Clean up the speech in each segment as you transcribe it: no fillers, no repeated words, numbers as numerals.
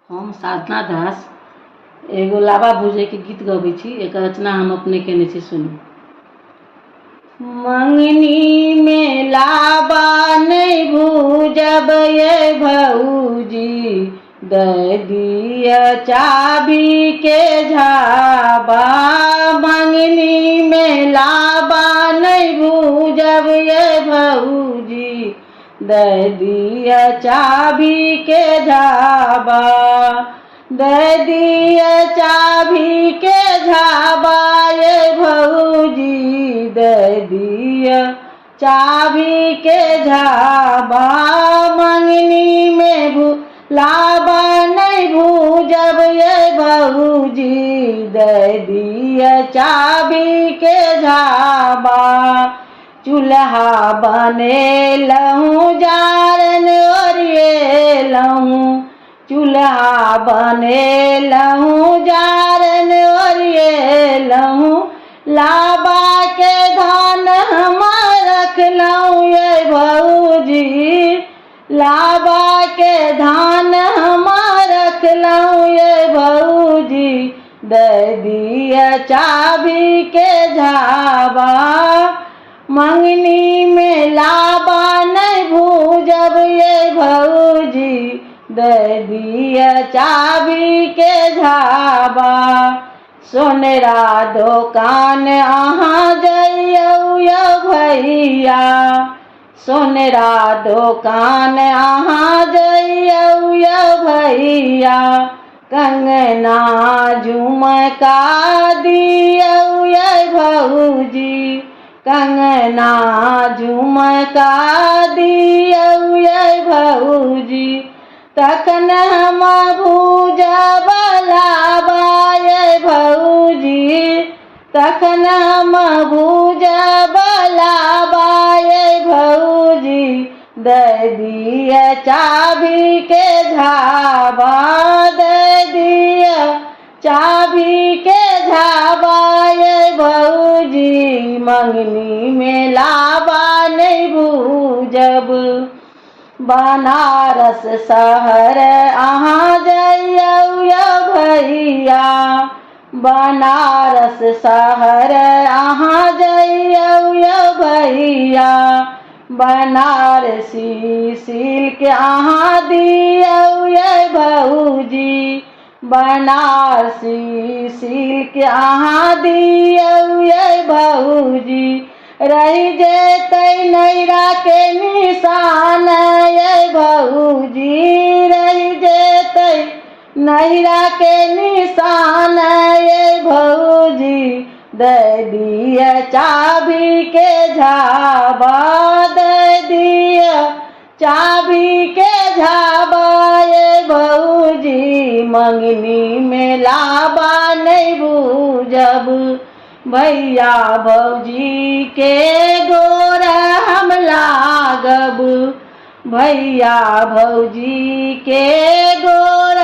हम साधना दास एगो लाबा भूजे के गीत गबै छी। एक रचना हम अपने केने छी, सुनू। मंगनी में लाबा नहीं भूजब ये भौजी, दे दिया चाबी के झाबा। मंगनी में लाबा नहीं भूजब ये भौजी, दे दिया चाबी के झाबा। दे दिया चाबी के झाबा ये भौजी, दे दिया चाबी के झाबा। मंगनी में लाबा नहीं भूजब ये भौजी, दे दिया चाबी के झाबा। चूल्हा बने लहूँ जारन ओरिए लहूँ, चूल्हा बने लहूँ जारन ओरिए लहूँ। लाबा के धान हम रख लहूँ ये भौजी, लाबा के धान हम रख लहूँ ये भौजी, दे दिया चाबी के झाबा। मंगनी में लाबा नहीं भूजब ये भौजी, दे दिया चाबी के झाबा। सोनरा दुकान अहाँ जइयौ यौ भैया, सोनरा दुकान अहाँ जइयौ यौ भैया। कंगना झुमका दियौ ये भौजी, कंगना झुमका दियौ ये भौजी। तखन हम भूजब लाबा ये भौजी, तखन हम भूजब लाबा ये भौजी, दे दिया चाबी के झाबा। दे दिया चाबी के झाबा ये भौजी, मंगनी में लाबा नहीं भूजब। बनारस शहर अहाँ जइयौ यौ भैया, बनारस शहर अहाँ जइयौ यौ भैया। बनारसी सिल्क अहाँ दियौ ये भौजी, बनारसी सिल्क अहाँ दियौ ये भौजी। रही जेतै नैरा के निशान ये भौजी, रही जेतै नैरा के निशान ये भौजी, दे दिया चाबी के झाबा। दे दिया चाबी के झाबा ये भौजी, मंगनी में लाबा नहीं भूजब। भैया भौजी के गोर हम लागब, भैया भौजी के गोर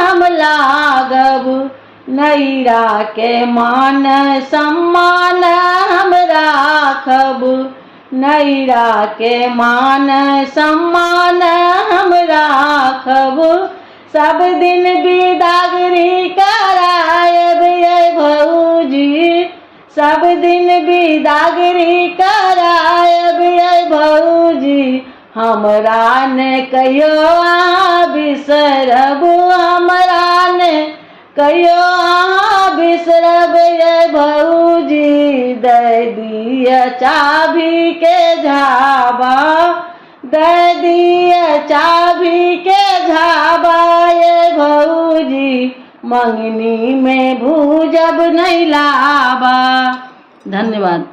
हम लागब। नैरा के मान सम्मान हम राखब, नैरा के मान सम्मान हम राखब। सब दिन बिदागरी करायब ये भौजी, सब दिन बिदागरी करायब ये भौजी। हमरा ने कहियो अहाँ बिसरब, हमरा ने कहियो अहाँ बिसरब ये भौजी, दे दिया चाबी के झाबा। दे दिया चाबी के झाबा ये भौजी, मंगनी में भूजब नहीं लाबा। धन्यवाद।